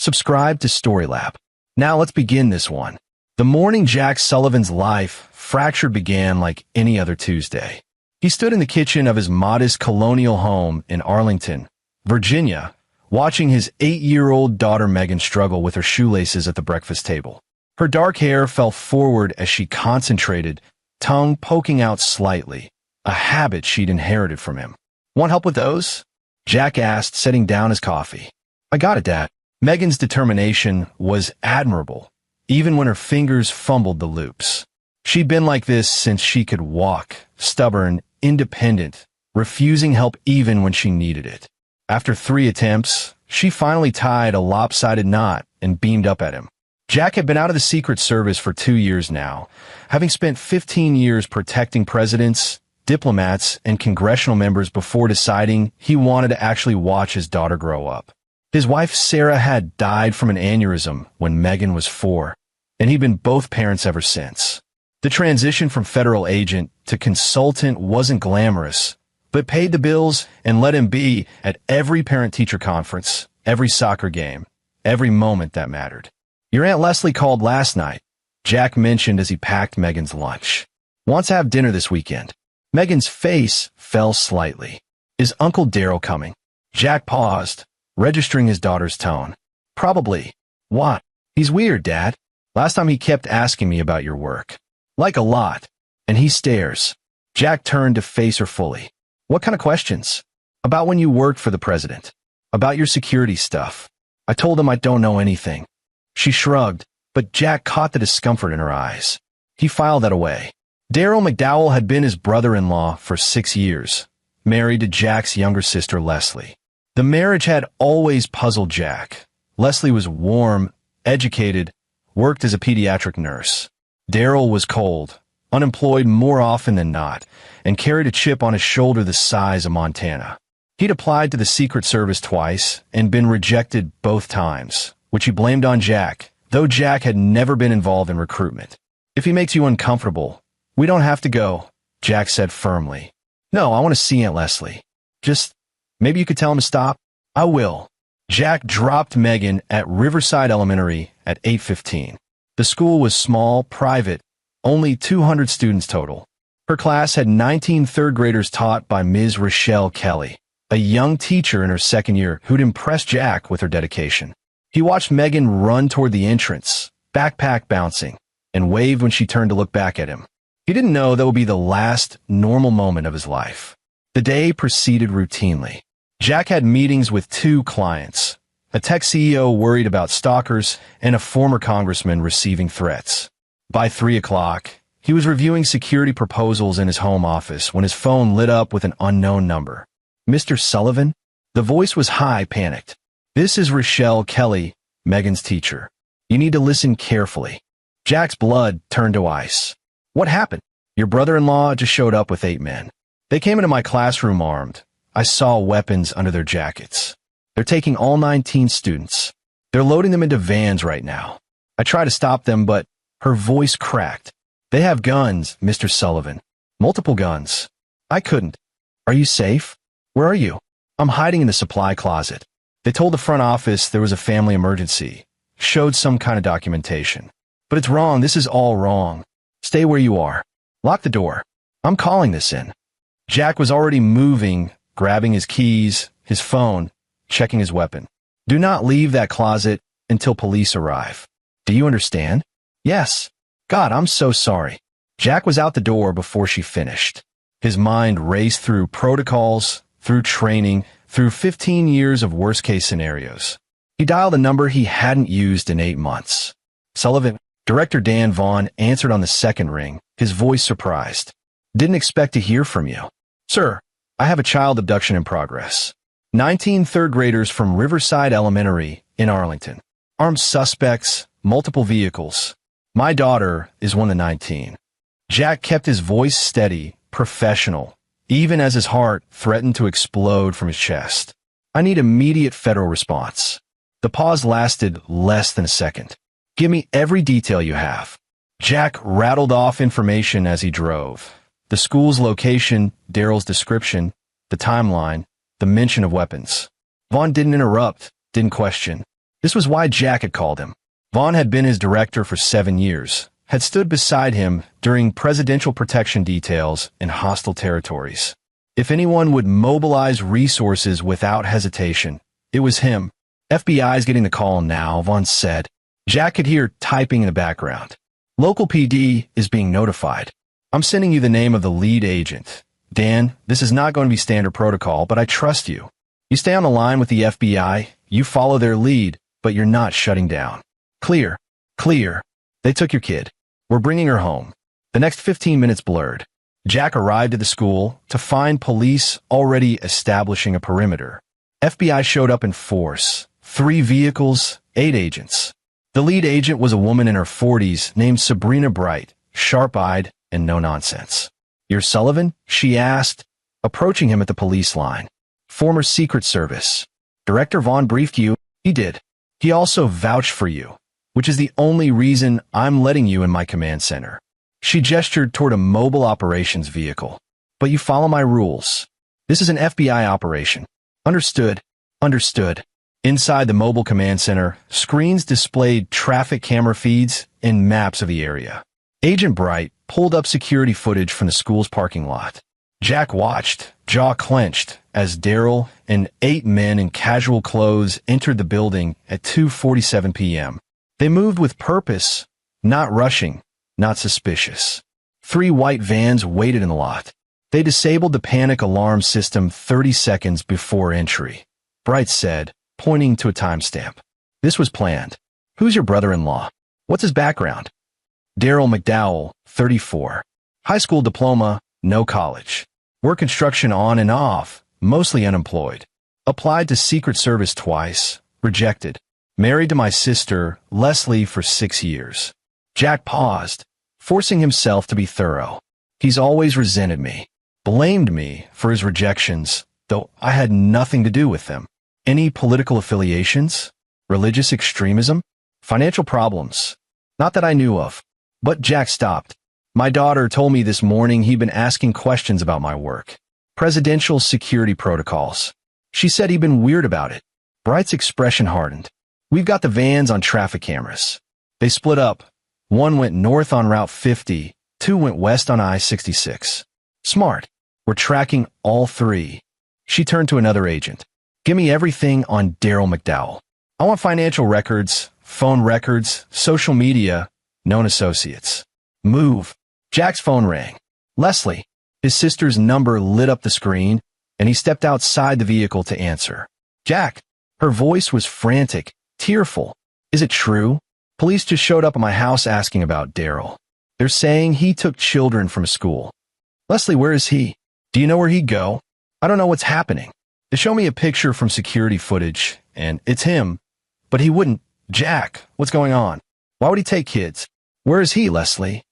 subscribe to Storylab. Now let's begin this one. The morning Jack Sullivan's life fractured began like any other Tuesday. He stood in the kitchen of his modest colonial home in Arlington, Virginia, watching his 8-year-old daughter Megan struggle with her shoelaces at the breakfast table. Her dark hair fell forward as she concentrated, tongue poking out slightly, a habit she'd inherited from him. "Want help with those?" Jack asked, setting down his coffee. "I got it, Dad." Megan's determination was admirable, even when her fingers fumbled the loops. She'd been like this since she could walk, stubborn, independent, refusing help even when she needed it. After 3 attempts, she finally tied a lopsided knot and beamed up at him. Jack had been out of the Secret Service for 2 years now, having spent 15 years protecting presidents, diplomats, and congressional members before deciding he wanted to actually watch his daughter grow up. His wife Sarah had died from an aneurysm when Megan was 4, and he'd been both parents ever since. The transition from federal agent to consultant wasn't glamorous, but paid the bills and let him be at every parent-teacher conference, every soccer game, every moment that mattered. "Your Aunt Leslie called last night," Jack mentioned as he packed Megan's lunch. "Wants to have dinner this weekend." Megan's face fell slightly. "Is Uncle Daryl coming?" Jack paused, registering his daughter's tone. "Probably." "What?" "He's weird, Dad. Last time he kept asking me about your work. Like a lot." And he stares. Jack turned to face her fully. "What kind of questions?" "About when you worked for the president. About your security stuff." I told him I don't know anything. She shrugged, but Jack caught the discomfort in her eyes. He filed that away. Daryl McDowell had been his brother-in-law for 6 years, married to Jack's younger sister, Leslie. The marriage had always puzzled Jack. Leslie was warm, educated, worked as a pediatric nurse. Daryl was cold, unemployed more often than not, and carried a chip on his shoulder the size of Montana. He'd applied to the Secret Service twice and been rejected both times, which he blamed on Jack, though Jack had never been involved in recruitment. "If he makes you uncomfortable, we don't have to go," Jack said firmly. "No, I want to see Aunt Leslie. Just, maybe you could tell him to stop?" "I will." Jack dropped Megan at Riverside Elementary at 8:15. The school was small, private, only 200 students total. Her class had 19 third graders taught by Ms. Rochelle Kelly, a young teacher in her second year who'd impressed Jack with her dedication. He watched Megan run toward the entrance, backpack bouncing, and waved when she turned to look back at him. He didn't know that would be the last normal moment of his life. The day proceeded routinely. Jack had meetings with 2 clients, a tech CEO worried about stalkers and a former congressman receiving threats. By 3 o'clock, he was reviewing security proposals in his home office when his phone lit up with an unknown number. "Mr. Sullivan?" The voice was high, panicked. "This is Rochelle Kelly, Megan's teacher. You need to listen carefully." Jack's blood turned to ice. "What happened?" "Your brother-in-law just showed up with 8 men. They came into my classroom armed. I saw weapons under their jackets. They're taking all 19 students. They're loading them into vans right now. I tried to stop them, but..." Her voice cracked. "They have guns, Mr. Sullivan. Multiple guns. I couldn't." "Are you safe?" "Where are you?" "I'm hiding in the supply closet. They told the front office there was a family emergency. Showed some kind of documentation. But it's wrong. This is all wrong. Stay where you are. Lock the door. I'm calling this in." Jack was already moving, grabbing his keys, his phone, checking his weapon. "Do not leave that closet until police arrive. Do you understand?" "Yes." "God, I'm so sorry." Jack was out the door before she finished. His mind raced through protocols, through training, through 15 years of worst-case scenarios. He dialed a number he hadn't used in 8 months. "Sullivan." Director Dan Vaughn answered on the second ring, his voice surprised. "Didn't expect to hear from you." "Sir, I have a child abduction in progress. 19 third graders from Riverside Elementary in Arlington. Armed suspects, multiple vehicles. My daughter is one of the 19. Jack kept his voice steady, professional, even as his heart threatened to explode from his chest. "I need immediate federal response." The pause lasted less than a second. "Give me every detail you have." Jack rattled off information as he drove. The school's location, Daryl's description, the timeline, the mention of weapons. Vaughn didn't interrupt, didn't question. This was why Jack had called him. Vaughn had been his director for 7 years, had stood beside him during presidential protection details in hostile territories. If anyone would mobilize resources without hesitation, it was him. FBI's getting the call now, Vaughn said. Jack could hear typing in the background. Local PD is being notified. I'm sending you the name of the lead agent. Dan, this is not going to be standard protocol, but I trust you. You stay on the line with the FBI, you follow their lead, but you're not shutting down. Clear. Clear. They took your kid. We're bringing her home. The next 15 minutes blurred. Jack arrived at the school to find police already establishing a perimeter. FBI showed up in force. 3 vehicles, 8 agents. The lead agent was a woman in her 40s named Sabrina Bright, sharp-eyed and no-nonsense. You're Sullivan? She asked, approaching him at the police line. Former Secret Service. Director Vaughn briefed you. He did. He also vouched for you, which is the only reason I'm letting you in my command center. She gestured toward a mobile operations vehicle. But you follow my rules. This is an FBI operation. Understood. Understood. Inside the mobile command center, screens displayed traffic camera feeds and maps of the area. Agent Bright pulled up security footage from the school's parking lot. Jack watched, jaw clenched, as Daryl and 8 men in casual clothes entered the building at 2:47 p.m. They moved with purpose, not rushing, not suspicious. 3 white vans waited in the lot. They disabled the panic alarm system 30 seconds before entry. Bright said, pointing to a timestamp. This was planned. Who's your brother-in-law? What's his background? Daryl McDowell, 34. High school diploma, no college. Work construction on and off, mostly unemployed. Applied to Secret Service twice, rejected. Married to my sister, Leslie, for 6 years. Jack paused, forcing himself to be thorough. He's always resented me, blamed me for his rejections, though I had nothing to do with them. Any political affiliations? Religious extremism? Financial problems? Not that I knew of. But Jack stopped. My daughter told me this morning he'd been asking questions about my work. Presidential security protocols. She said he'd been weird about it. Bright's expression hardened. We've got the vans on traffic cameras. They split up. 1 went north on Route 50, 2 went west on I-66. Smart. We're tracking all 3. She turned to another agent. Give me everything on Daryl McDowell. I want financial records, phone records, social media, known associates. Move. Jack's phone rang. Leslie. His sister's number lit up the screen, and he stepped outside the vehicle to answer. Jack. Her voice was frantic, tearful. Is it true? Police just showed up at my house asking about Daryl. They're saying he took children from school. Leslie, where is he? Do you know where he'd go? I don't know what's happening. They show me a picture from security footage, and it's him. But he wouldn't. Jack, what's going on? Why would he take kids? Where is he, Leslie?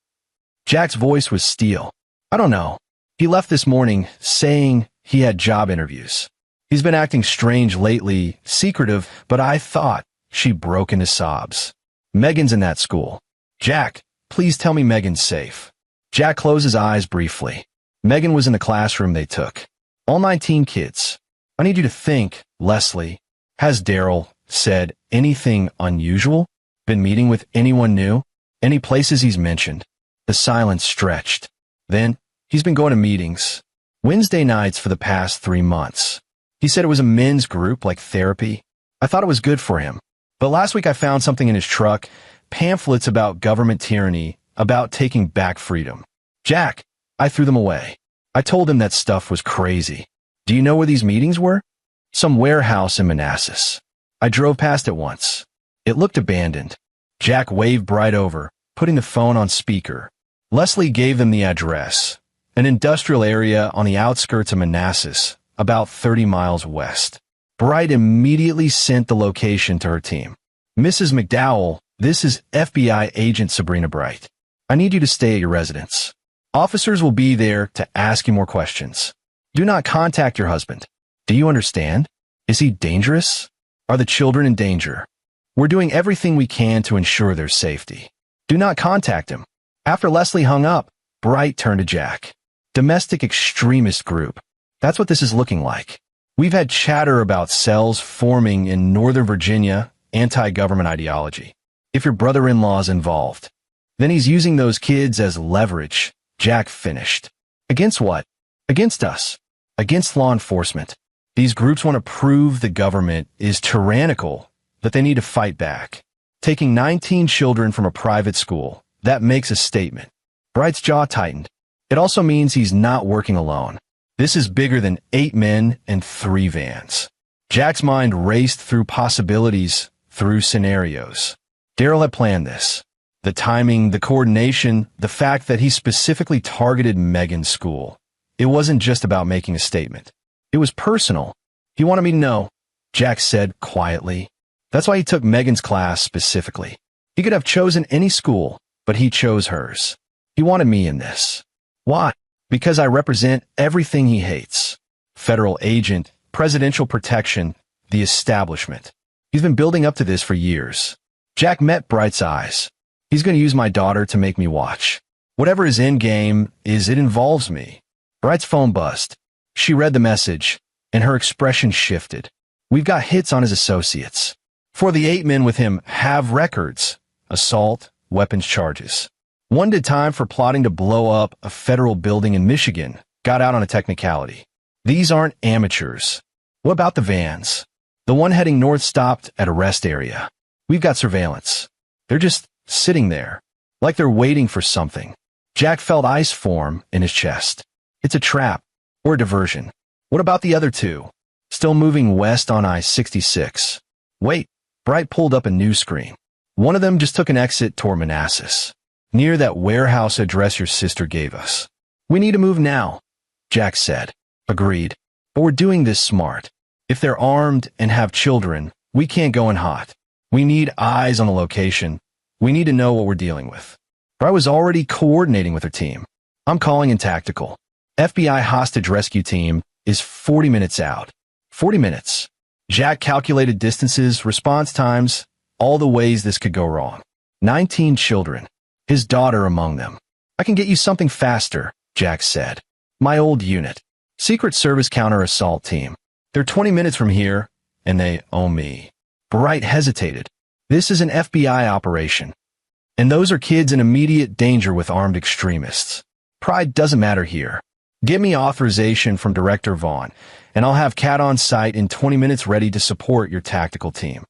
Jack's voice was steel. I don't know. He left this morning saying he had job interviews. He's been acting strange lately, secretive, but I thought. She broke into sobs. Megan's in that school. Jack, please tell me Megan's safe. Jack closed his eyes briefly. Megan was in the classroom they took. All 19 kids. I need you to think, Leslie. Has Daryl said anything unusual? Been meeting with anyone new? Any places he's mentioned? The silence stretched. Then, he's been going to meetings. Wednesday nights for the past 3 months. He said it was a men's group like therapy. I thought it was good for him. But last week I found something in his truck, pamphlets about government tyranny, about taking back freedom. Jack, I threw them away. I told him that stuff was crazy. Do you know where these meetings were? Some warehouse in Manassas. I drove past it once. It looked abandoned. Jack waved Bright over, putting the phone on speaker. Leslie gave them the address, an industrial area on the outskirts of Manassas, about 30 miles west. Bright immediately sent the location to her team. Mrs. McDowell, this is FBI agent Sabrina Bright. I need you to stay at your residence. Officers will be there to ask you more questions. Do not contact your husband. Do you understand? Is he dangerous? Are the children in danger? We're doing everything we can to ensure their safety. Do not contact him. After Leslie hung up, Bright turned to Jack. Domestic extremist group. That's what this is looking like. We've had chatter about cells forming in Northern Virginia, anti-government ideology. If your brother-in-law's involved, then he's using those kids as leverage, Jack finished. Against what? Against us. Against law enforcement. These groups want to prove the government is tyrannical, that they need to fight back. Taking 19 children from a private school, that makes a statement. Bright's jaw tightened. It also means he's not working alone. This is bigger than 8 men and 3 vans. Jack's mind raced through possibilities, through scenarios. Daryl had planned this. The timing, the coordination, the fact that he specifically targeted Megan's school. It wasn't just about making a statement. It was personal. He wanted me to know, Jack said quietly. That's why he took Megan's class specifically. He could have chosen any school, but he chose hers. He wanted me in this. Why? Because I represent everything he hates. Federal agent, presidential protection, the establishment. He's been building up to this for years. Jack met Bright's eyes. He's going to use my daughter to make me watch. Whatever his end game is, it involves me. Bright's phone buzzed. She read the message, and her expression shifted. We've got hits on his associates. 4 of the 8 men with him have records. Assault, weapons charges. One did time for plotting to blow up a federal building in Michigan, got out on a technicality. These aren't amateurs. What about the vans? The one heading north stopped at a rest area. We've got surveillance. They're just sitting there, like they're waiting for something. Jack felt ice form in his chest. It's a trap, or a diversion. What about the other 2? Still moving west on I-66. Wait, Bright pulled up a news screen. One of them just took an exit toward Manassas, near that warehouse address your sister gave us. We need to move now, Jack said. Agreed. But we're doing this smart. If they're armed and have children, we can't go in hot. We need eyes on the location. We need to know what we're dealing with. Bright was already coordinating with her team. I'm calling in tactical. FBI hostage rescue team is 40 minutes out. 40 minutes. Jack calculated distances, response times, all the ways this could go wrong. 19 children. His daughter among them. I can get you something faster, Jack said. My old unit. Secret Service counter-assault team. They're 20 minutes from here, and they owe me. Bright hesitated. This is an FBI operation. And those are kids in immediate danger with armed extremists. Pride doesn't matter here. Get me authorization from Director Vaughn, and I'll have Cat on site in 20 minutes ready to support your tactical team.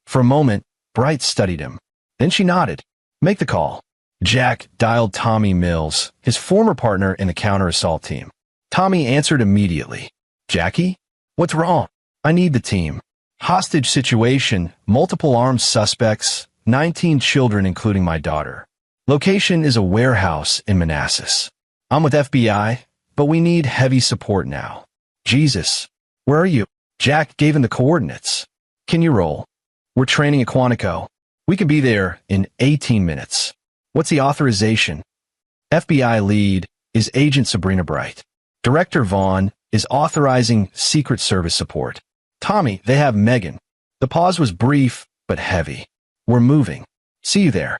For a moment, Bright studied him. Then she nodded. Make the call. Jack dialed Tommy Mills, his former partner in the counter-assault team. Tommy answered immediately. Jackie? What's wrong? I need the team. Hostage situation, multiple armed suspects, 19 children including my daughter. Location is a warehouse in Manassas. I'm with FBI, but we need heavy support now. Jesus. Where are you? Jack gave him the coordinates. Can you roll? We're training at Quantico. We can be there in 18 minutes. What's the authorization? FBI lead is Agent Sabrina Bright. Director Vaughn is authorizing Secret Service support. Tommy, they have Megan. The pause was brief, but heavy. We're moving. See you there.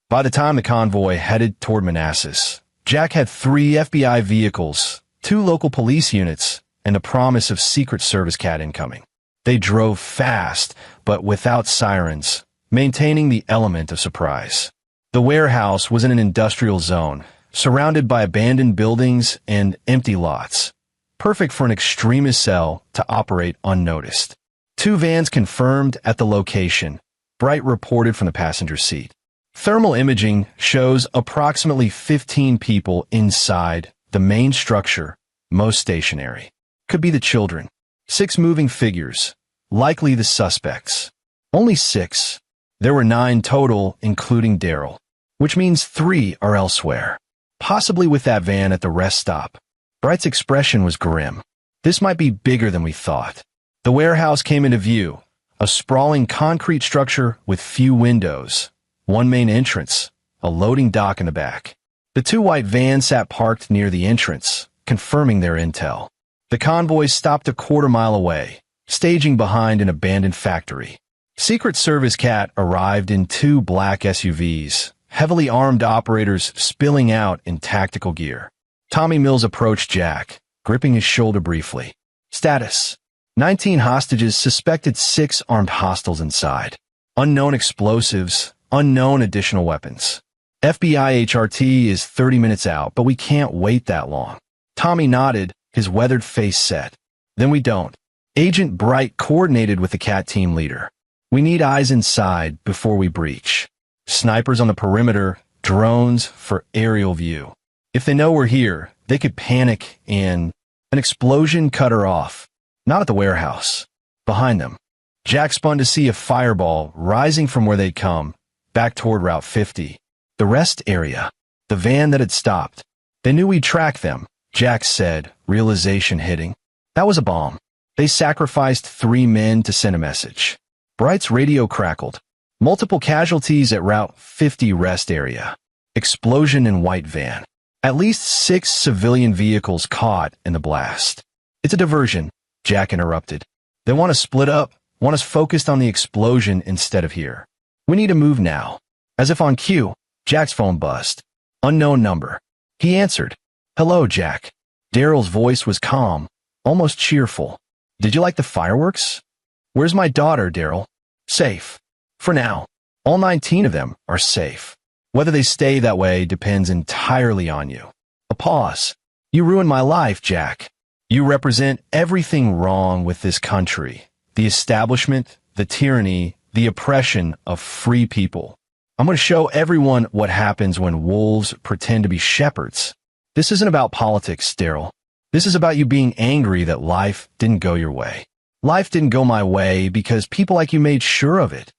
By the time the convoy headed toward Manassas, Jack had 3 FBI vehicles, 2 local police units, and a promise of Secret Service Cat incoming. They drove fast, but without sirens, maintaining the element of surprise. The warehouse was in an industrial zone, surrounded by abandoned buildings and empty lots, perfect for an extremist cell to operate unnoticed. 2 vans confirmed at the location. Bright reported from the passenger seat. Thermal imaging shows approximately 15 people inside the main structure, most stationary. Could be the children. 6 moving figures, likely the suspects. Only 6. There were 9 total, including Daryl, which means 3 are elsewhere, possibly with that van at the rest stop. Bright's expression was grim. This might be bigger than we thought. The warehouse came into view, a sprawling concrete structure with few windows, 1 main entrance, a loading dock in the back. The 2 white vans sat parked near the entrance, confirming their intel. The convoy stopped a quarter-mile away, staging behind an abandoned factory. Secret Service Cat arrived in 2 black SUVs, heavily armed operators spilling out in tactical gear. Tommy Mills approached Jack, gripping his shoulder briefly. Status: 19 hostages, suspected 6 armed hostiles inside. Unknown explosives, unknown additional weapons. FBI HRT is 30 minutes out, but we can't wait that long. Tommy nodded, his weathered face set. Then we don't. Agent Bright coordinated with the CAT team leader. We need eyes inside before we breach. Snipers on the perimeter, drones for aerial view. If they know we're here, they could panic and an explosion cut her off. Not at the warehouse. Behind them. Jack spun to see a fireball rising from where they'd come, back toward Route 50. The rest area. The van that had stopped. They knew we'd track them, Jack said, realization hitting. That was a bomb. They sacrificed 3 men to send a message. Bright's radio crackled. Multiple casualties at Route 50 rest area. Explosion in white van. At least 6 civilian vehicles caught in the blast. It's a diversion, Jack interrupted. They want us split up, want us focused on the explosion instead of here. We need to move now. As if on cue, Jack's phone buzzed. Unknown number. He answered. Hello, Jack. Daryl's voice was calm, almost cheerful. Did you like the fireworks? Where's my daughter, Daryl? Safe. For now. All 19 of them are safe. Whether they stay that way depends entirely on you. A pause. You ruined my life, Jack. You represent everything wrong with this country. The establishment, the tyranny, the oppression of free people. I'm going to show everyone what happens when wolves pretend to be shepherds. This isn't about politics, Daryl. This is about you being angry that life didn't go your way. Life didn't go my way because people like you made sure of it.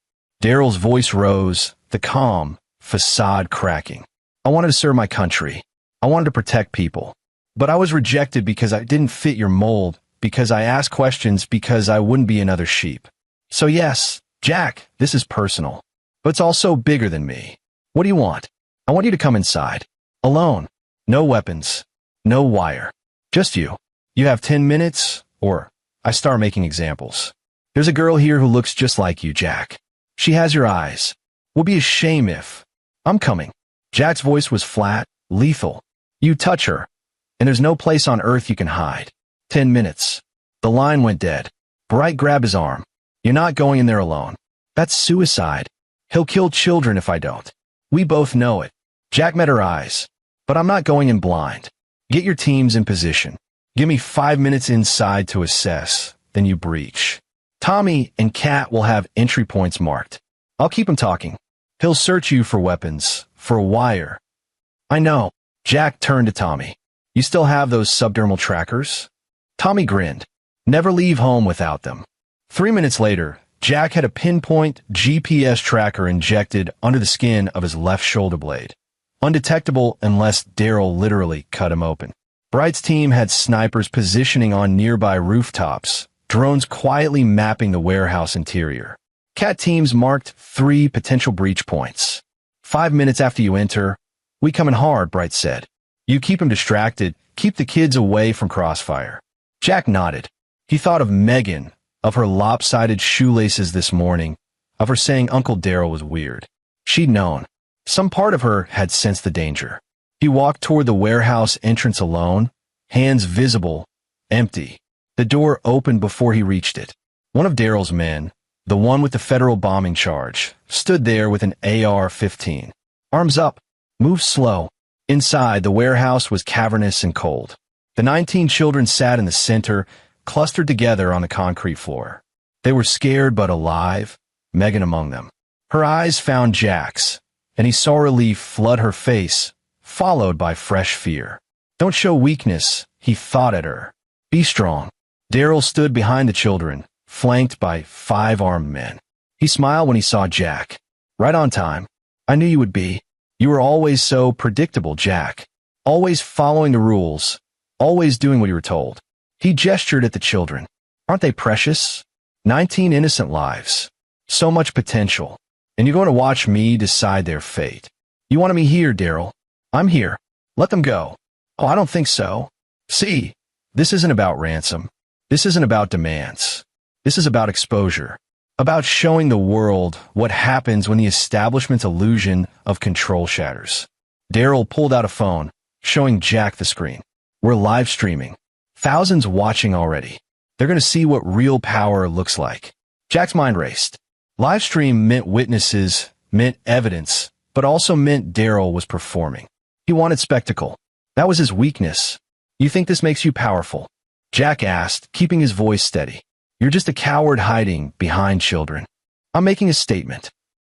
Daryl's voice rose, the calm facade cracking. I wanted to serve my country. I wanted to protect people. But I was rejected because I didn't fit your mold, because I asked questions, because I wouldn't be another sheep. So yes, Jack, this is personal. But it's also bigger than me. What do you want? I want you to come inside. Alone. No weapons. No wire. Just you. You have 10 minutes, or I start making examples. There's a girl here who looks just like you, Jack. She has your eyes. Would be a shame if... I'm coming. Jack's voice was flat, lethal. You touch her, and there's no place on earth you can hide. 10 minutes. The line went dead. Bright grabbed his arm. You're not going in there alone. That's suicide. He'll kill children if I don't. We both know it. Jack met her eyes. But I'm not going in blind. Get your teams in position. Give me 5 minutes inside to assess, then you breach. Tommy and Kat will have entry points marked. I'll keep him talking. He'll search you for weapons, for a wire. I know. Jack turned to Tommy. You still have those subdermal trackers? Tommy grinned. Never leave home without them. 3 minutes later, Jack had a pinpoint GPS tracker injected under the skin of his left shoulder blade. Undetectable unless Daryl literally cut him open. Bright's team had snipers positioning on nearby rooftops, drones quietly mapping the warehouse interior. CAT teams marked 3 potential breach points. 5 minutes after you enter, we coming hard, Bright said. You keep him distracted, keep the kids away from crossfire. Jack nodded. He thought of Megan, of her lopsided shoelaces this morning, of her saying Uncle Daryl was weird. She'd known. Some part of her had sensed the danger. He walked toward the warehouse entrance alone, hands visible, empty. The door opened before he reached it. One of Daryl's men, the one with the federal bombing charge, stood there with an AR-15. Arms up. Move slow. Inside, the warehouse was cavernous and cold. The 19 children sat in the center, clustered together on the concrete floor. They were scared but alive, Megan among them. Her eyes found Jack's, and he saw relief flood her face, followed by fresh fear. Don't show weakness, he thought at her. Be strong. Daryl stood behind the children, flanked by 5 armed men. He smiled when he saw Jack. Right on time. I knew you would be. You were always so predictable, Jack. Always following the rules. Always doing what you were told. He gestured at the children. Aren't they precious? 19 innocent lives. So much potential. And you're going to watch me decide their fate. You wanted me here, Daryl. I'm here. Let them go. Oh, I don't think so. See, this isn't about ransom. This isn't about demands. This is about exposure. About showing the world what happens when the establishment's illusion of control shatters. Daryl pulled out a phone, showing Jack the screen. We're live streaming. Thousands watching already. They're going to see what real power looks like. Jack's mind raced. Livestream meant witnesses, meant evidence, but also meant Daryl was performing. He wanted spectacle. That was his weakness. You think this makes you powerful? Jack asked, keeping his voice steady. You're just a coward hiding behind children. I'm making a statement.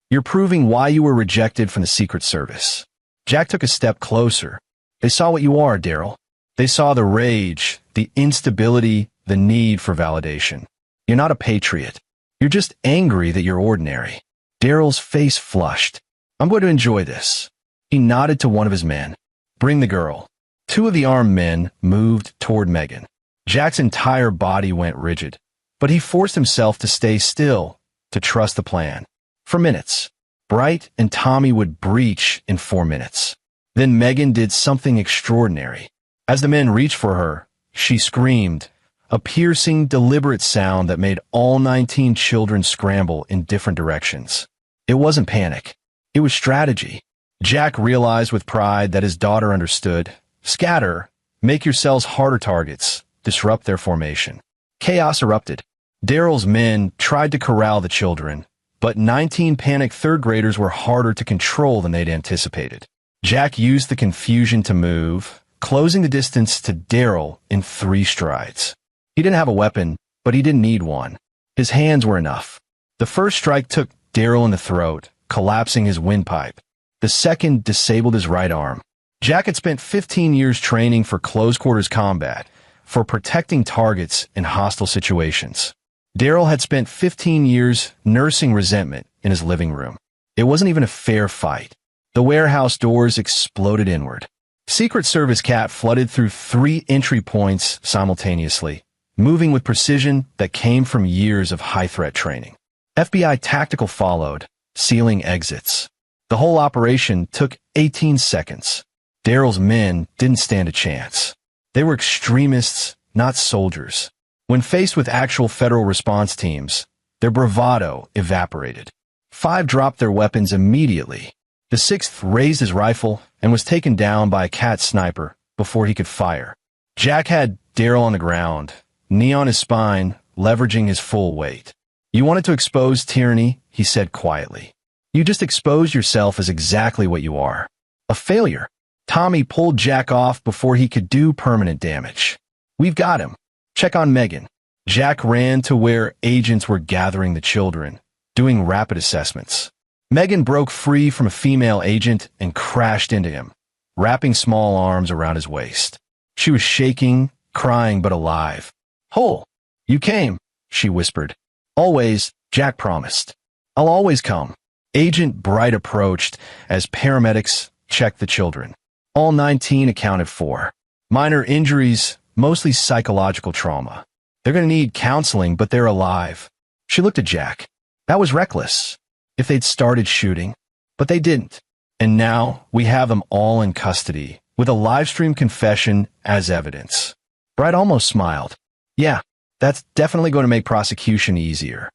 You're proving why you were rejected from the Secret Service. Jack took a step closer. They saw what you are, Daryl. They saw the rage, the instability, the need for validation. You're not a patriot. You're just angry that you're ordinary. Daryl's face flushed. I'm going to enjoy this. He nodded to one of his men. Bring the girl. Two of the armed men moved toward Megan. Jack's entire body went rigid, but he forced himself to stay still, to trust the plan. For minutes, Bright and Tommy would breach in 4 minutes. Then Megan did something extraordinary. As the men reached for her, she screamed, a piercing, deliberate sound that made all 19 children scramble in different directions. It wasn't panic. It was strategy. Jack realized with pride that his daughter understood. Scatter, make yourselves harder targets, disrupt their formation. Chaos erupted. Daryl's men tried to corral the children, but 19 panicked third graders were harder to control than they'd anticipated. Jack used the confusion to move, closing the distance to Daryl in 3 strides. He didn't have a weapon, but he didn't need one. His hands were enough. The first strike took Daryl in the throat, collapsing his windpipe. The second disabled his right arm. Jack had spent 15 years training for close-quarters combat, for protecting targets in hostile situations. Daryl had spent 15 years nursing resentment in his living room. It wasn't even a fair fight. The warehouse doors exploded inward. Secret Service cat flooded through 3 entry points simultaneously, moving with precision that came from years of high-threat training. FBI tactical followed, sealing exits. The whole operation took 18 seconds. Daryl's men didn't stand a chance. They were extremists, not soldiers. When faced with actual federal response teams, their bravado evaporated. 5 dropped their weapons immediately. The 6th raised his rifle and was taken down by a cat sniper before he could fire. Jack had Daryl on the ground, knee on his spine, leveraging his full weight. You wanted to expose tyranny, he said quietly. You just exposed yourself as exactly what you are. A failure. Tommy pulled Jack off before he could do permanent damage. We've got him. Check on Megan. Jack ran to where agents were gathering the children, doing rapid assessments. Megan broke free from a female agent and crashed into him, wrapping small arms around his waist. She was shaking, crying but alive. Whole. You came, she whispered. Always, Jack promised. I'll always come. Agent Bright approached as paramedics checked the children. All 19 accounted for. Minor injuries, mostly psychological trauma. They're going to need counseling, but they're alive. She looked at Jack. That was reckless. If they'd started shooting. But they didn't. And now we have them all in custody, with a live-stream confession as evidence. Bright almost smiled. Yeah, that's definitely going to make prosecution easier.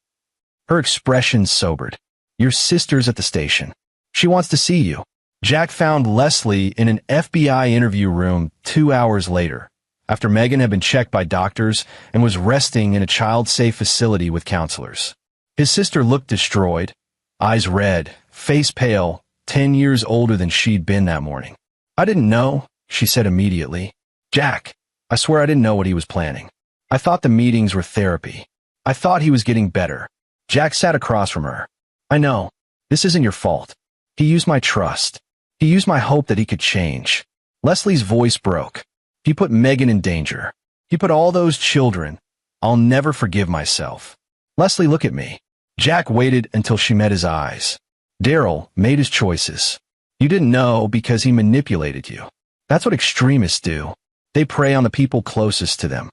Her expression sobered. Your sister's at the station. She wants to see you. Jack found Leslie in an FBI interview room 2 hours later, after Megan had been checked by doctors and was resting in a child-safe facility with counselors. His sister looked destroyed, eyes red, face pale, 10 years older than she'd been that morning. I didn't know, she said immediately. Jack, I swear I didn't know what he was planning. I thought the meetings were therapy. I thought he was getting better. Jack sat across from her. I know. This isn't your fault. He used my trust. He used my hope that he could change. Leslie's voice broke. He put Megan in danger. He put all those children. I'll never forgive myself. Leslie, look at me. Jack waited until she met his eyes. Daryl made his choices. You didn't know because he manipulated you. That's what extremists do. They prey on the people closest to them.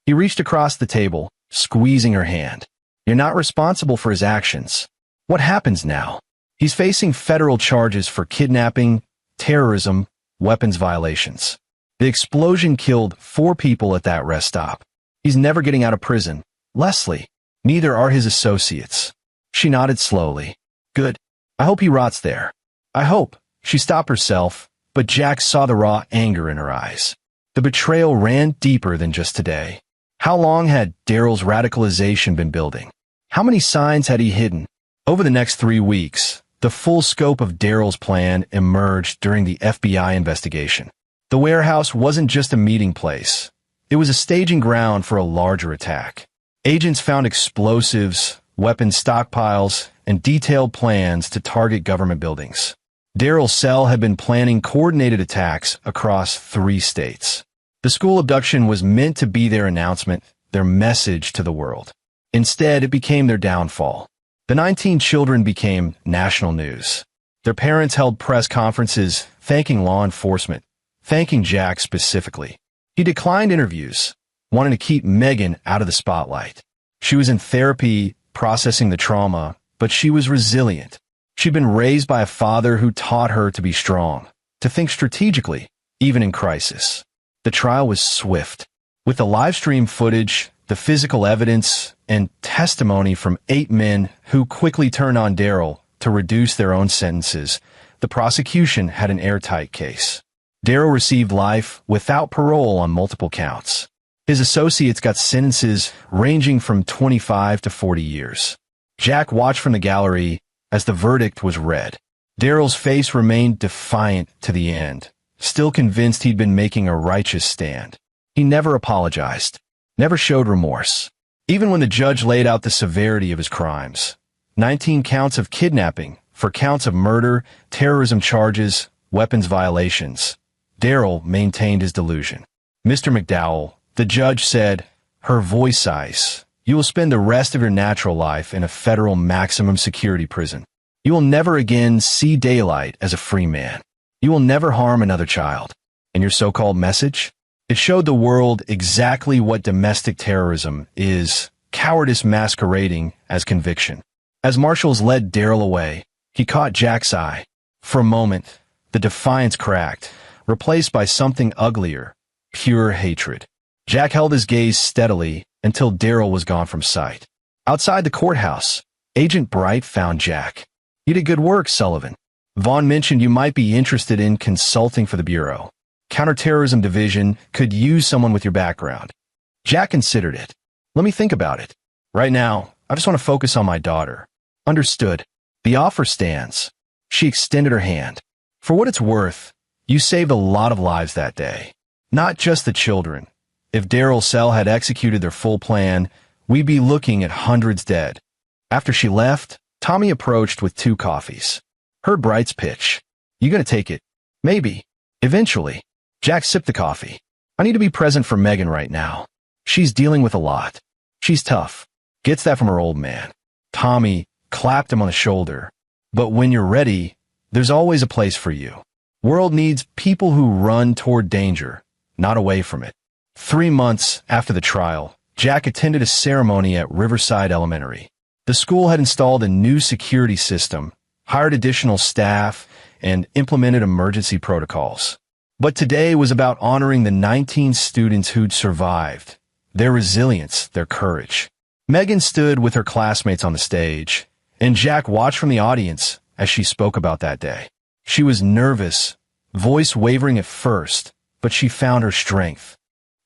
He reached across the table, squeezing her hand. You're not responsible for his actions. What happens now? He's facing federal charges for kidnapping, terrorism, weapons violations. The explosion killed 4 people at that rest stop. He's never getting out of prison. Leslie, neither are his associates. She nodded slowly. Good. I hope he rots there. I hope. She stopped herself, but Jack saw the raw anger in her eyes. The betrayal ran deeper than just today. How long had Daryl's radicalization been building? How many signs had he hidden? Over the next 3 weeks, the full scope of Daryl's plan emerged during the FBI investigation. The warehouse wasn't just a meeting place. It was a staging ground for a larger attack. Agents found explosives, weapons stockpiles, and detailed plans to target government buildings. Daryl's cell had been planning coordinated attacks across 3 states. The school abduction was meant to be their announcement, their message to the world. Instead, it became their downfall. The 19 children became national news. Their parents held press conferences thanking law enforcement, thanking Jack specifically. He declined interviews, wanting to keep Megan out of the spotlight. She was in therapy, processing the trauma, but she was resilient. She'd been raised by a father who taught her to be strong, to think strategically, even in crisis. The trial was swift. With the live stream footage, the physical evidence, and testimony from 8 men who quickly turned on Daryl to reduce their own sentences, the prosecution had an airtight case. Daryl received life without parole on multiple counts. His associates got sentences ranging from 25 to 40 years. Jack watched from the gallery as the verdict was read. Daryl's face remained defiant to the end, still convinced he'd been making a righteous stand. He never apologized, never showed remorse. Even when the judge laid out the severity of his crimes, 19 counts of kidnapping for counts of murder, terrorism charges, weapons violations, Daryl maintained his delusion. Mr. McDowell, the judge said, her voice sighs, you will spend the rest of your natural life in a federal maximum security prison. You will never again see daylight as a free man. You will never harm another child. And your so-called message? It showed the world exactly what domestic terrorism is, cowardice masquerading as conviction. As marshals led Daryl away, he caught Jack's eye. For a moment, the defiance cracked, replaced by something uglier, pure hatred. Jack held his gaze steadily until Daryl was gone from sight. Outside the courthouse, Agent Bright found Jack. You did good work, Sullivan. Vaughn mentioned you might be interested in consulting for the Bureau. Counterterrorism Division could use someone with your background. Jack considered it. Let me think about it. Right now, I just want to focus on my daughter. Understood. The offer stands. She extended her hand. For what it's worth, you saved a lot of lives that day. Not just the children. If Daryl's cell had executed their full plan, we'd be looking at hundreds dead. After she left, Tommy approached with 2 coffees. Heard Bright's pitch. You gonna take it? Maybe. Eventually. Jack sipped the coffee. I need to be present for Megan right now. She's dealing with a lot. She's tough. Gets that from her old man. Tommy clapped him on the shoulder. But when you're ready, there's always a place for you. World needs people who run toward danger, not away from it. 3 months after the trial, Jack attended a ceremony at Riverside Elementary. The school had installed a new security system, hired additional staff, and implemented emergency protocols. But today was about honoring the 19 students who'd survived, their resilience, their courage. Megan stood with her classmates on the stage, and Jack watched from the audience as she spoke about that day. She was nervous, voice wavering at first, but she found her strength.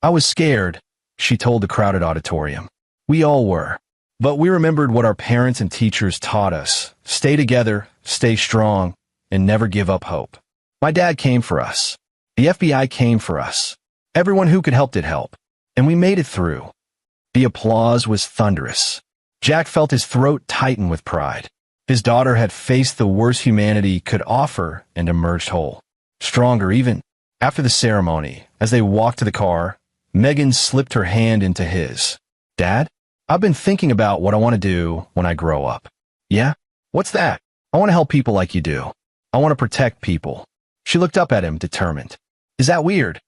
I was scared, she told the crowded auditorium. We all were. But we remembered what our parents and teachers taught us. Stay together, stay strong, and never give up hope. My dad came for us. The FBI came for us. Everyone who could help did help. And we made it through. The applause was thunderous. Jack felt his throat tighten with pride. His daughter had faced the worst humanity could offer and emerged whole. Stronger even. After the ceremony, as they walked to the car, Megan slipped her hand into his. Dad, I've been thinking about what I want to do when I grow up. Yeah? What's that? I want to help people like you do. I want to protect people. She looked up at him, determined. Is that weird?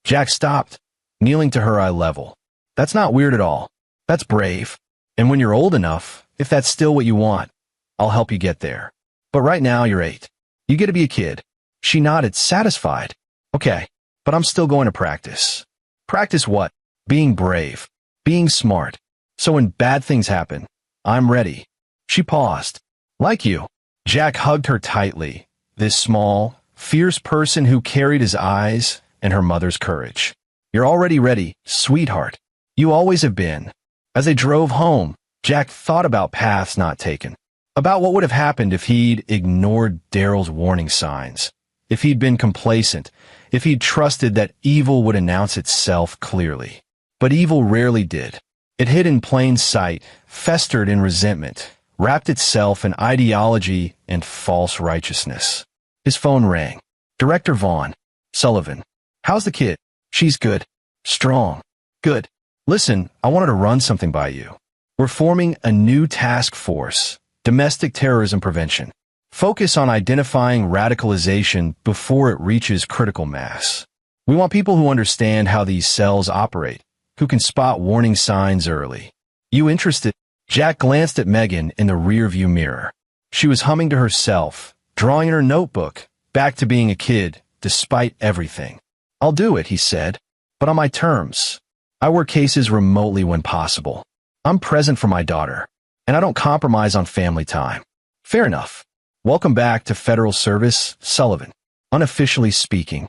Jack stopped, kneeling to her eye level. That's not weird at all. That's brave. And when you're old enough, if that's still what you want, I'll help you get there. But right now you're 8. You get to be a kid. She nodded, satisfied. Okay, but I'm still going to practice. Practice what? Being brave. Being smart. So when bad things happen, I'm ready. She paused. Like you. Jack hugged her tightly, this small, fierce person who carried his eyes and her mother's courage. You're already ready, sweetheart. You always have been. As they drove home, Jack thought about paths not taken. about what would have happened if he'd ignored Daryl's warning signs, if he'd been complacent, if he'd trusted that evil would announce itself clearly. But evil rarely did. It hid in plain sight, festered in resentment, wrapped itself in ideology and false righteousness. His phone rang. Director Vaughn. Sullivan. How's the kid? She's good. Strong. Good. Listen, I wanted to run something by you. We're forming a new task force, domestic terrorism prevention. Focus on identifying radicalization before it reaches critical mass. We want people who understand how these cells operate, who can spot warning signs early. You interested? Jack glanced at Megan in the rearview mirror. She was humming to herself, drawing in her notebook, back to being a kid, despite everything. I'll do it, he said, but on my terms. I work cases remotely when possible. I'm present for my daughter, and I don't compromise on family time. Fair enough. Welcome back to federal service, Sullivan. Unofficially speaking.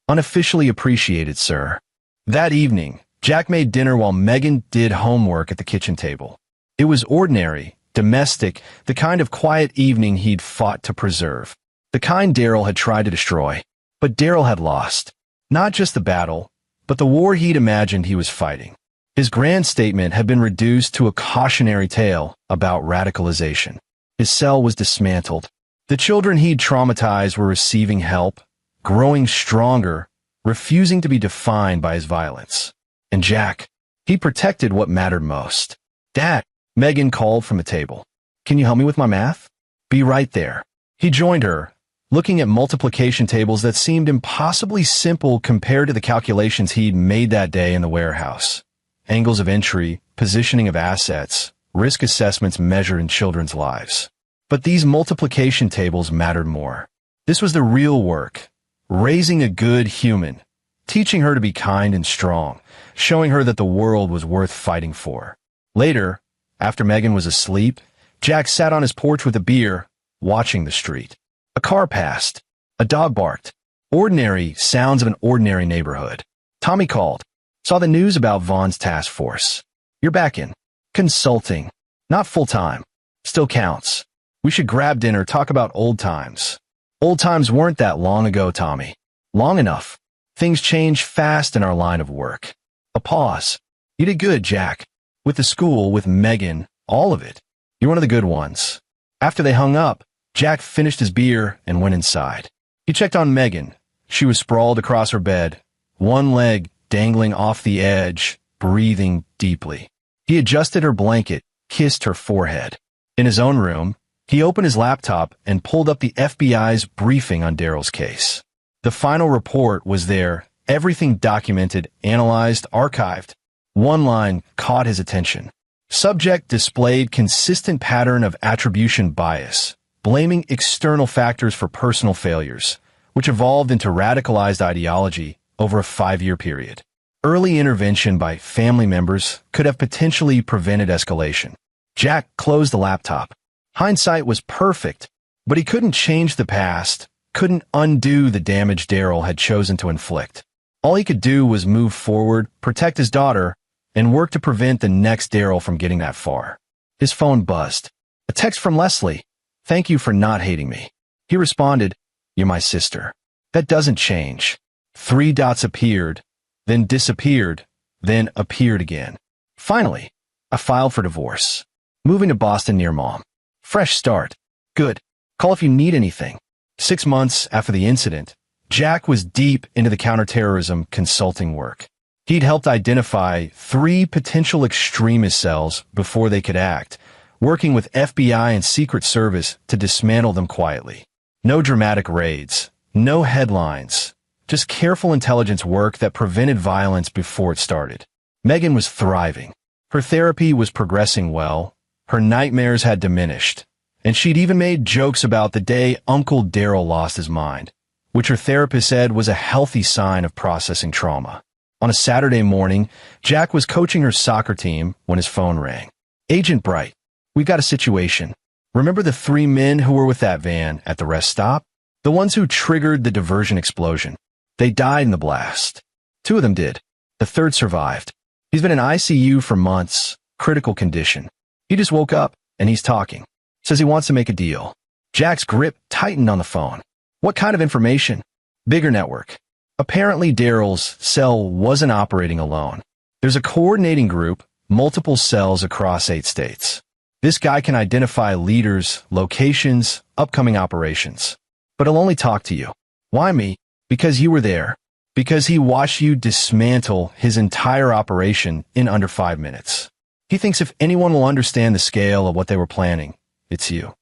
Unofficially appreciated, sir. That evening, Jack made dinner while Megan did homework at the kitchen table. It was ordinary, domestic, the kind of quiet evening he'd fought to preserve. The kind Daryl had tried to destroy. But Daryl had lost. Not just the battle, but the war he'd imagined he was fighting. His grand statement had been reduced to a cautionary tale about radicalization. His cell was dismantled. The children he'd traumatized were receiving help, growing stronger, refusing to be defined by his violence. And Jack, he protected what mattered most. Dad, Megan called from the table. Can you help me with my math? Be right there. He joined her, looking at multiplication tables that seemed impossibly simple compared to the calculations he'd made that day in the warehouse. Angles of entry, positioning of assets, risk assessments measured in children's lives. But these multiplication tables mattered more. This was the real work, raising a good human, teaching her to be kind and strong, showing her that the world was worth fighting for. Later, after Megan was asleep, Jack sat on his porch with a beer, watching the street. A car passed. A dog barked. Ordinary sounds of an ordinary neighborhood. Tommy called. Saw the news about Vaughn's task force. You're back in. Consulting. Not full-time. Still counts. We should grab dinner, talk about old times. Old times weren't that long ago, Tommy. Long enough. Things change fast in our line of work. A pause. You did good, Jack. With the school, with Megan, all of it. You're one of the good ones. After they hung up, Jack finished his beer and went inside. He checked on Megan. She was sprawled across her bed, one leg dangling off the edge, breathing deeply. He adjusted her blanket, kissed her forehead. In his own room, he opened his laptop and pulled up the FBI's briefing on Daryl's case. The final report was there, everything documented, analyzed, archived. One line caught his attention. Subject displayed consistent pattern of attribution bias, blaming external factors for personal failures, which evolved into radicalized ideology over a 5-year period. Early intervention by family members could have potentially prevented escalation. Jack closed the laptop. Hindsight was perfect, but he couldn't change the past, couldn't undo the damage Daryl had chosen to inflict. All he could do was move forward, protect his daughter, and work to prevent the next Daryl from getting that far. His phone buzzed. A text from Leslie. Thank you for not hating me. He responded, You're my sister. That doesn't change. 3 dots appeared, then disappeared, then appeared again. Finally, I filed for divorce. Moving to Boston near mom. Fresh start. Good. Call if you need anything. 6 months after the incident, Jack was deep into the counterterrorism consulting work. He'd helped identify 3 potential extremist cells before they could act, working with FBI and Secret Service to dismantle them quietly. No dramatic raids, no headlines, just careful intelligence work that prevented violence before it started. Megan was thriving. Her therapy was progressing well, her nightmares had diminished, and she'd even made jokes about the day Uncle Daryl lost his mind, which her therapist said was a healthy sign of processing trauma. On a Saturday morning, Jack was coaching her soccer team when his phone rang. Agent Bright, we've got a situation. Remember the 3 men who were with that van at the rest stop? The ones who triggered the diversion explosion. They died in the blast. 2 of them did. The 3rd survived. He's been in ICU for months, critical condition. He just woke up, and he's talking. Says he wants to make a deal. Jack's grip tightened on the phone. What kind of information? Bigger network. Apparently Daryl's cell wasn't operating alone. There's a coordinating group, multiple cells across 8 states. This guy can identify leaders, locations, upcoming operations. But he'll only talk to you. Why me? Because you were there. Because he watched you dismantle his entire operation in under 5 minutes. He thinks if anyone will understand the scale of what they were planning, it's you.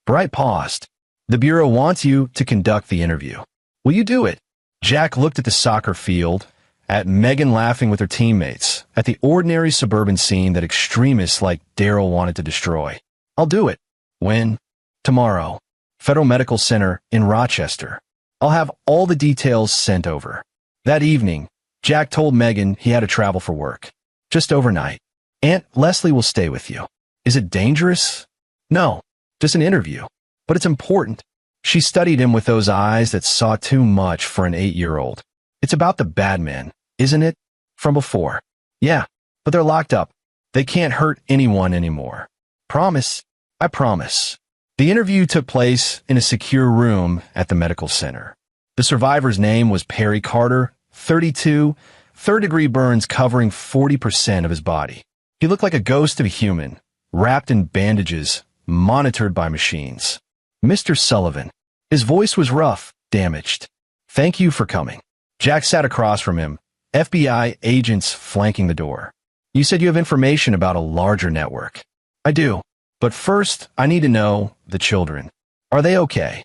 Bright paused. The Bureau wants you to conduct the interview. Will you do it? Jack looked at the soccer field, at Megan laughing with her teammates, at the ordinary suburban scene that extremists like Daryl wanted to destroy. I'll do it. When? Tomorrow. Federal Medical Center in Rochester. I'll have all the details sent over. That evening, Jack told Megan he had to travel for work. Just overnight. Aunt Leslie will stay with you. Is it dangerous? No, just an interview. But it's important. She studied him with those eyes that saw too much for an 8-year-old. It's about the bad men, isn't it? From before. Yeah, but they're locked up. They can't hurt anyone anymore. Promise? I promise. The interview took place in a secure room at the medical center. The survivor's name was Perry Carter, 32, third-degree burns covering 40% of his body. He looked like a ghost of a human, wrapped in bandages, monitored by machines. Mr. Sullivan. His voice was rough, damaged. Thank you for coming. Jack sat across from him, FBI agents flanking the door. You said you have information about a larger network. I do. But first, I need to know the children. Are they okay?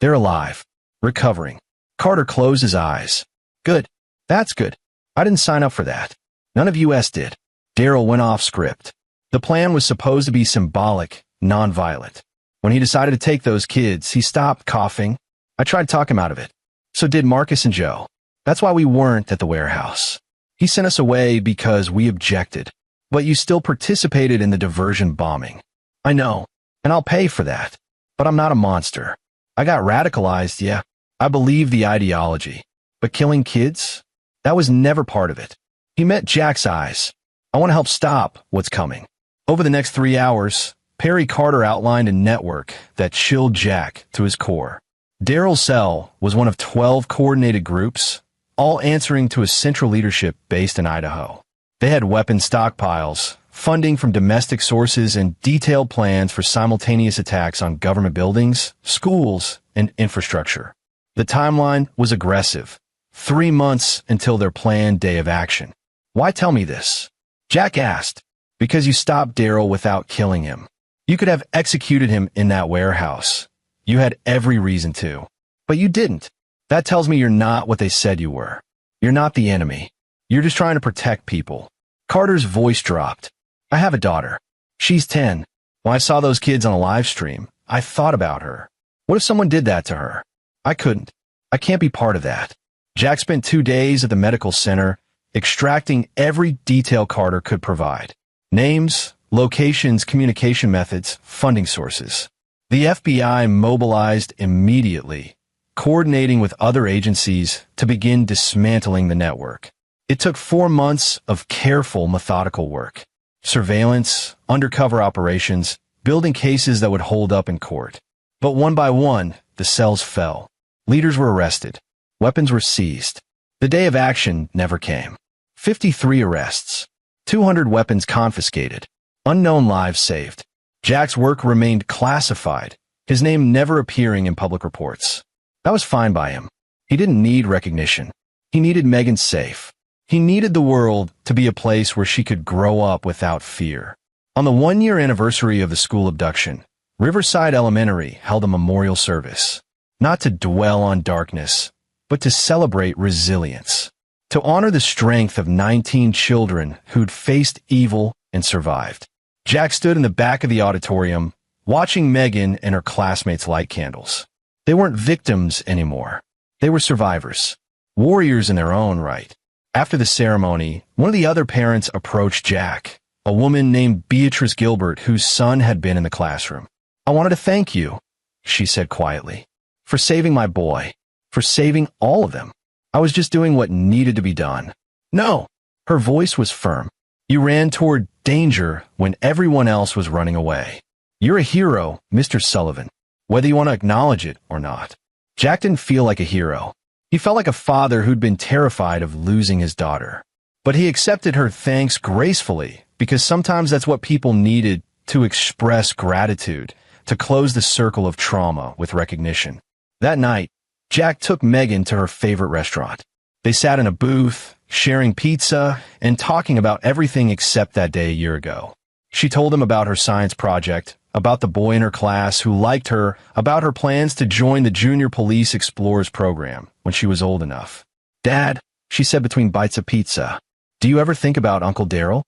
They're alive. Recovering. Carter closed his eyes. Good. That's good. I didn't sign up for that. None of US did. Daryl went off script. The plan was supposed to be symbolic, nonviolent. When he decided to take those kids, he stopped coughing. I tried to talk him out of it. So did Marcus and Joe. That's why we weren't at the warehouse. He sent us away because we objected. But you still participated in the diversion bombing. I know, and I'll pay for that. But I'm not a monster. I got radicalized, yeah. I believe the ideology. But killing kids? That was never part of it. He met Jack's eyes. I want to help stop what's coming. Over the next 3 hours, Perry Carter outlined a network that chilled Jack to his core. Daryl's cell was one of 12 coordinated groups, all answering to a central leadership based in Idaho. They had weapon stockpiles, funding from domestic sources, and detailed plans for simultaneous attacks on government buildings, schools, and infrastructure. The timeline was aggressive. 3 months until their planned day of action. Why tell me this? Jack asked. Because you stopped Daryl without killing him. You could have executed him in that warehouse. You had every reason to. But you didn't. That tells me you're not what they said you were. You're not the enemy. You're just trying to protect people. Carter's voice dropped. I have a daughter. She's 10. When I saw those kids on a live stream, I thought about her. What if someone did that to her? I couldn't. I can't be part of that. Jack spent 2 days at the medical center, extracting every detail Carter could provide. Names, locations, communication methods, funding sources. The FBI mobilized immediately, coordinating with other agencies to begin dismantling the network. It took 4 months of careful, methodical work. Surveillance, undercover operations, building cases that would hold up in court. But one by one, the cells fell. Leaders were arrested. Weapons were seized. The day of action never came. 53 arrests. 200 weapons confiscated. Unknown lives saved. Jack's work remained classified, his name never appearing in public reports. That was fine by him. He didn't need recognition. He needed Megan safe. He needed the world to be a place where she could grow up without fear. On the 1-year anniversary of the school abduction, Riverside Elementary held a memorial service, not to dwell on darkness, but to celebrate resilience, to honor the strength of 19 children who'd faced evil and survived. Jack stood in the back of the auditorium, watching Megan and her classmates light candles. They weren't victims anymore. They were survivors, warriors in their own right. After the ceremony, one of the other parents approached Jack, a woman named Beatrice Gilbert whose son had been in the classroom. I wanted to thank you, she said quietly, for saving my boy, for saving all of them. I was just doing what needed to be done. No, her voice was firm. You ran toward danger when everyone else was running away. You're a hero, Mr. Sullivan, whether you want to acknowledge it or not. Jack didn't feel like a hero. He felt like a father who'd been terrified of losing his daughter. But he accepted her thanks gracefully because sometimes that's what people needed to express gratitude, to close the circle of trauma with recognition. That night, Jack took Megan to her favorite restaurant. They sat in a booth, sharing pizza and talking about everything except that day a year ago. She told him about her science project, about the boy in her class who liked her, about her plans to join the Junior Police Explorers program when she was old enough. "Dad," she said between bites of pizza, "do you ever think about Uncle Daryl?"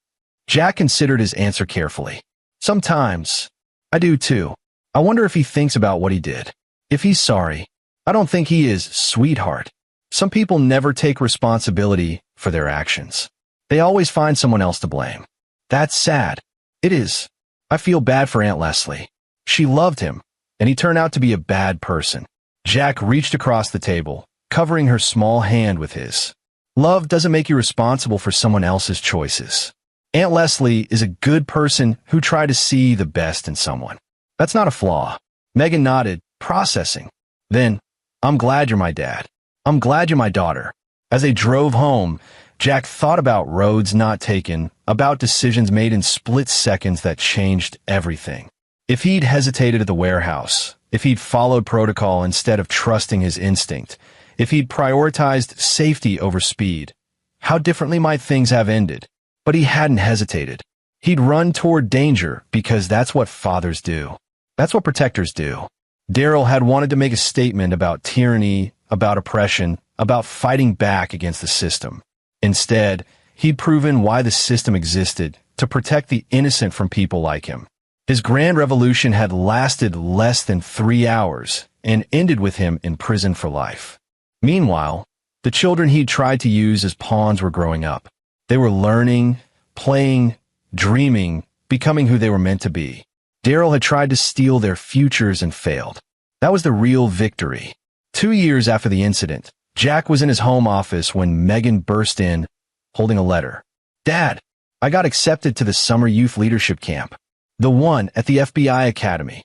Jack considered his answer carefully. "Sometimes. I do too. I wonder if he thinks about what he did. If he's sorry. I don't think he is, sweetheart. Some people never take responsibility for their actions. They always find someone else to blame. That's sad. It is. I feel bad for Aunt Leslie. She loved him, and he turned out to be a bad person." Jack reached across the table, covering her small hand with his. "Love doesn't make you responsible for someone else's choices. Aunt Leslie is a good person who tried to see the best in someone. That's not a flaw." Megan nodded, processing. Then, "I'm glad you're my dad. I'm glad you're my daughter." As they drove home, Jack thought about roads not taken, about decisions made in split seconds that changed everything. If he'd hesitated at the warehouse, if he'd followed protocol instead of trusting his instinct, if he'd prioritized safety over speed, how differently might things have ended? But he hadn't hesitated. He'd run toward danger because that's what fathers do. That's what protectors do. Daryl had wanted to make a statement about tyranny, about oppression, about fighting back against the system. Instead, he'd proven why the system existed, to protect the innocent from people like him. His grand revolution had lasted less than 3 hours and ended with him in prison for life. Meanwhile, the children he'd tried to use as pawns were growing up. They were learning, playing, dreaming, becoming who they were meant to be. Daryl had tried to steal their futures and failed. That was the real victory. 2 years after the incident, Jack was in his home office when Megan burst in, holding a letter. "Dad, I got accepted to the summer youth leadership camp. The one at the FBI Academy."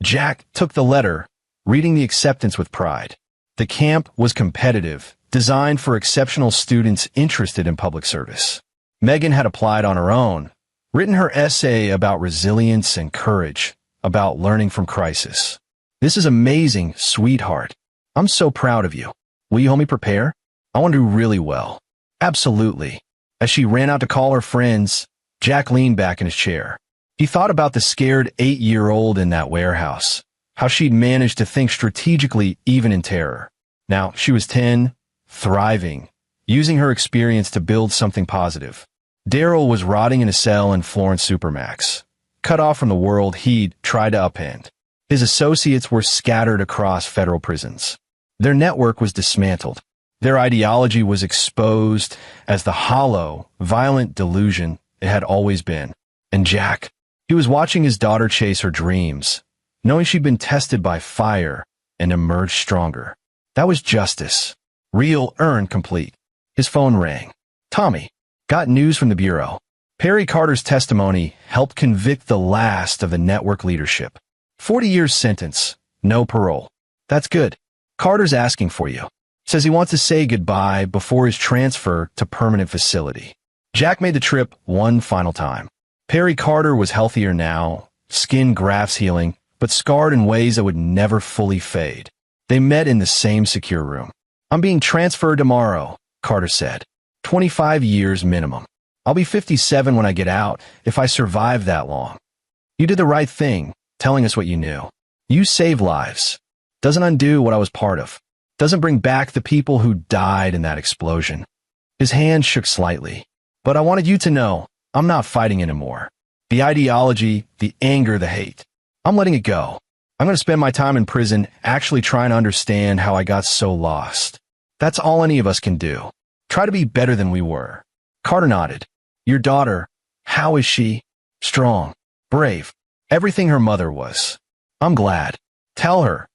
Jack took the letter, reading the acceptance with pride. The camp was competitive, designed for exceptional students interested in public service. Megan had applied on her own, written her essay about resilience and courage, about learning from crisis. "This is amazing, sweetheart. I'm so proud of you. Will you help me prepare? I want to do really well." "Absolutely." As she ran out to call her friends, Jack leaned back in his chair. He thought about the scared 8-year-old in that warehouse, how she'd managed to think strategically even in terror. Now she was 10, thriving, using her experience to build something positive. Daryl was rotting in a cell in Florence Supermax, cut off from the world he'd tried to upend. His associates were scattered across federal prisons. Their network was dismantled. Their ideology was exposed as the hollow, violent delusion it had always been. And Jack, he was watching his daughter chase her dreams, knowing she'd been tested by fire and emerged stronger. That was justice. Real, earned, complete. His phone rang. "Tommy, got news from the Bureau. Perry Carter's testimony helped convict the last of the network leadership. 40 years sentence, no parole. That's good. Carter's asking for you. Says he wants to say goodbye before his transfer to permanent facility." Jack made the trip one final time. Perry Carter was healthier now, skin grafts healing, but scarred in ways that would never fully fade. They met in the same secure room. "I'm being transferred tomorrow," Carter said. 25 years minimum. "I'll be 57 when I get out, if I survive that long." "You did the right thing, telling us what you knew. You saved lives. Doesn't undo what I was part of. Doesn't bring back the people who died in that explosion." His hand shook slightly. "But I wanted you to know, I'm not fighting anymore. The ideology, the anger, the hate. I'm letting it go. I'm going to spend my time in prison actually trying to understand how I got so lost. That's all any of us can do. Try to be better than we were." Carter nodded. "Your daughter, how is she?" "Strong, brave, everything her mother was." "I'm glad. Tell her.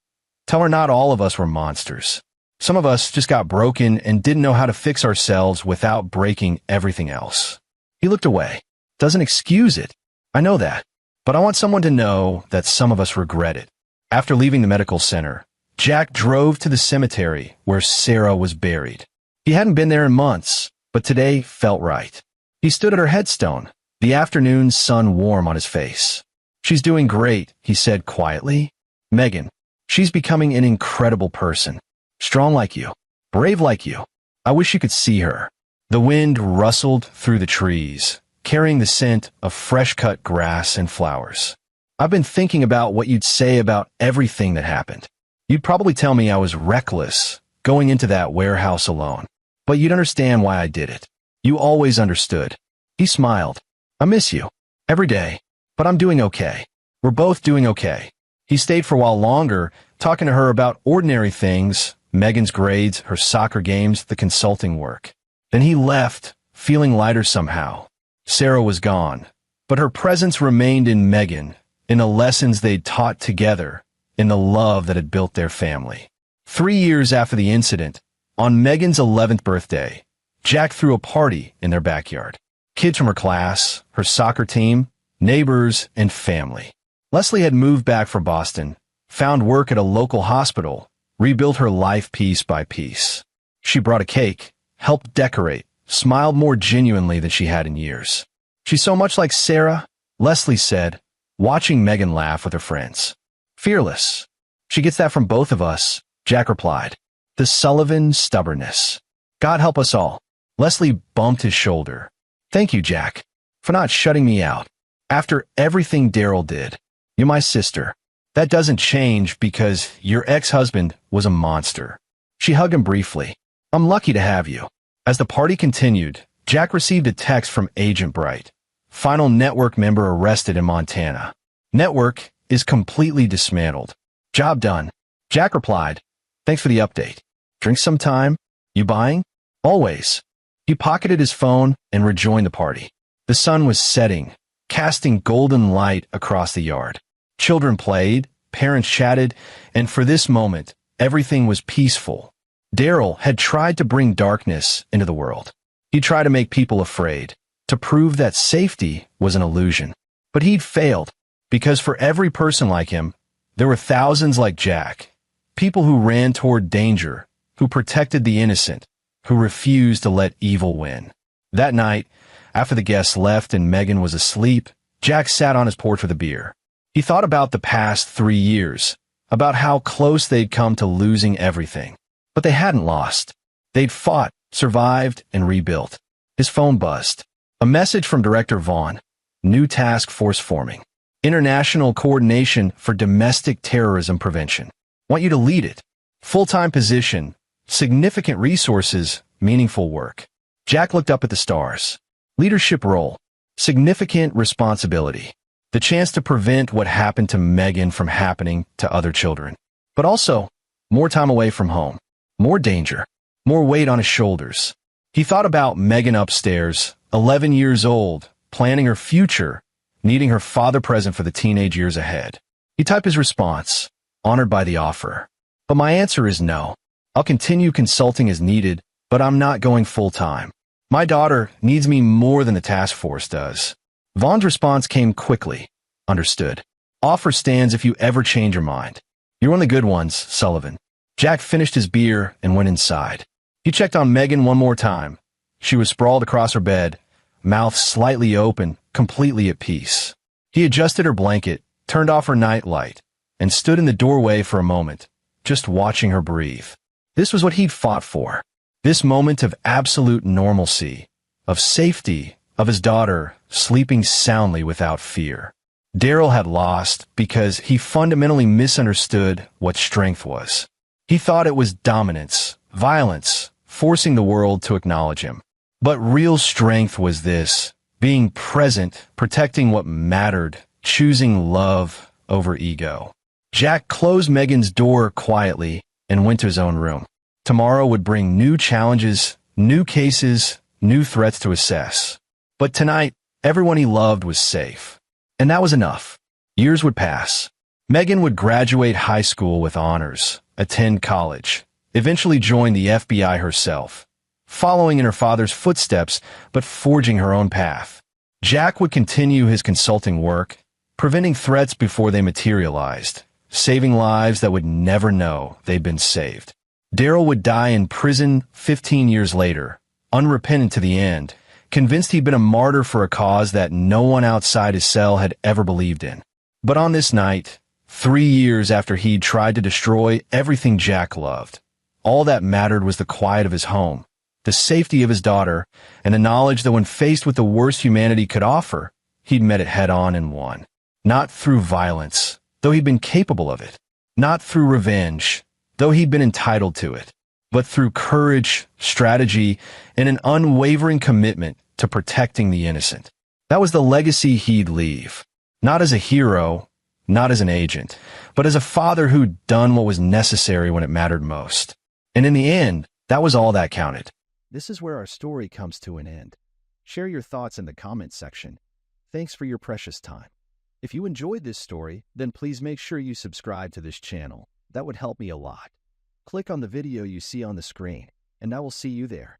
Tell her not all of us were monsters. Some of us just got broken and didn't know how to fix ourselves without breaking everything else." He looked away. "Doesn't excuse it. I know that. but I want someone to know that some of us regret it. After leaving the medical center, Jack drove to the cemetery where Sarah was buried. He hadn't been there in months, but today felt right. He stood at her headstone, the afternoon sun warm on his face. "She's doing great," he said quietly. "Megan, she's becoming an incredible person. Strong like you. Brave like you. I wish you could see her." The wind rustled through the trees, carrying the scent of fresh-cut grass and flowers. "I've been thinking about what you'd say about everything that happened. You'd probably tell me I was reckless, going into that warehouse alone. But you'd understand why I did it. You always understood." He smiled. "I miss you. Every day. But I'm doing okay. We're both doing okay." He stayed for a while longer, talking to her about ordinary things, Megan's grades, her soccer games, the consulting work. Then he left, feeling lighter somehow. Sarah was gone, but her presence remained in Megan, in the lessons they'd taught together, in the love that had built their family. 3 years after the incident, on Megan's 11th birthday, Jack threw a party in their backyard. Kids from her class, her soccer team, neighbors, and family. Leslie had moved back from Boston, found work at a local hospital, rebuilt her life piece by piece. She brought a cake, helped decorate, smiled more genuinely than she had in years. "She's so much like Sarah," Leslie said, watching Megan laugh with her friends. "Fearless. She gets that from both of us," Jack replied. "The Sullivan stubbornness. God help us all." Leslie bumped his shoulder. "Thank you, Jack, for not shutting me out. After everything Daryl did, you're my sister. That doesn't change because your ex-husband was a monster." She hugged him briefly. "I'm lucky to have you." As the party continued, Jack received a text from Agent Bright. Final network member arrested in Montana. Network is completely dismantled. Job done. Jack replied, "Thanks for the update. Drink some time? You buying?" "Always." He pocketed his phone and rejoined the party. The sun was setting, casting golden light across the yard. Children played, parents chatted, and for this moment, everything was peaceful. Daryl had tried to bring darkness into the world. He tried to make people afraid, to prove that safety was an illusion. But he'd failed, because for every person like him, there were thousands like Jack, people who ran toward danger, who protected the innocent, who refused to let evil win. That night, after the guests left and Megan was asleep, Jack sat on his porch with a beer. He thought about the past 3 years, about how close they'd come to losing everything. But they hadn't lost. They'd fought, survived, and rebuilt. His phone buzzed. A message from Director Vaughn. New task force forming. International Coordination for Domestic Terrorism Prevention. Want you to lead it. Full-time position. Significant resources. Meaningful work. Jack looked up at the stars. Leadership role. Significant responsibility. The chance to prevent what happened to Megan from happening to other children. But also, more time away from home. More danger. More weight on his shoulders. He thought about Megan upstairs, 11 years old, planning her future, needing her father present for the teenage years ahead. He typed his response, honored by the offer. "But my answer is no. I'll continue consulting as needed, but I'm not going full-time. My daughter needs me more than the task force does." Vaughn's response came quickly. "Understood. Offer stands if you ever change your mind. You're one of the good ones, Sullivan." Jack finished his beer and went inside. He checked on Megan one more time. She was sprawled across her bed, mouth slightly open, completely at peace. He adjusted her blanket, turned off her night light, and stood in the doorway for a moment, just watching her breathe. This was what he'd fought for. This moment of absolute normalcy, of safety, of his daughter sleeping soundly without fear. Daryl had lost because he fundamentally misunderstood what strength was. He thought it was dominance, violence, forcing the world to acknowledge him. But real strength was this, being present, protecting what mattered, choosing love over ego. Jack closed Megan's door quietly and went to his own room. Tomorrow would bring new challenges, new cases, new threats to assess. But tonight, everyone he loved was safe. And that was enough. Years would pass. Megan would graduate high school with honors, attend college, eventually join the FBI herself, following in her father's footsteps but forging her own path. Jack would continue his consulting work, preventing threats before they materialized, saving lives that would never know they'd been saved. Daryl would die in prison 15 years later, unrepentant to the end, convinced he'd been a martyr for a cause that no one outside his cell had ever believed in. But on this night, 3 years after he'd tried to destroy everything Jack loved, all that mattered was the quiet of his home, the safety of his daughter, and the knowledge that when faced with the worst humanity could offer, he'd met it head-on and won. Not through violence, though he'd been capable of it. Not through revenge, though he'd been entitled to it. But through courage, strategy, and an unwavering commitment to protecting the innocent. That was the legacy he'd leave. Not as a hero, not as an agent, but as a father who'd done what was necessary when it mattered most. And in the end, that was all that counted. This is where our story comes to an end. Share your thoughts in the comments section. Thanks for your precious time. If you enjoyed this story, then please make sure you subscribe to this channel. That would help me a lot. Click on the video you see on the screen, and I will see you there.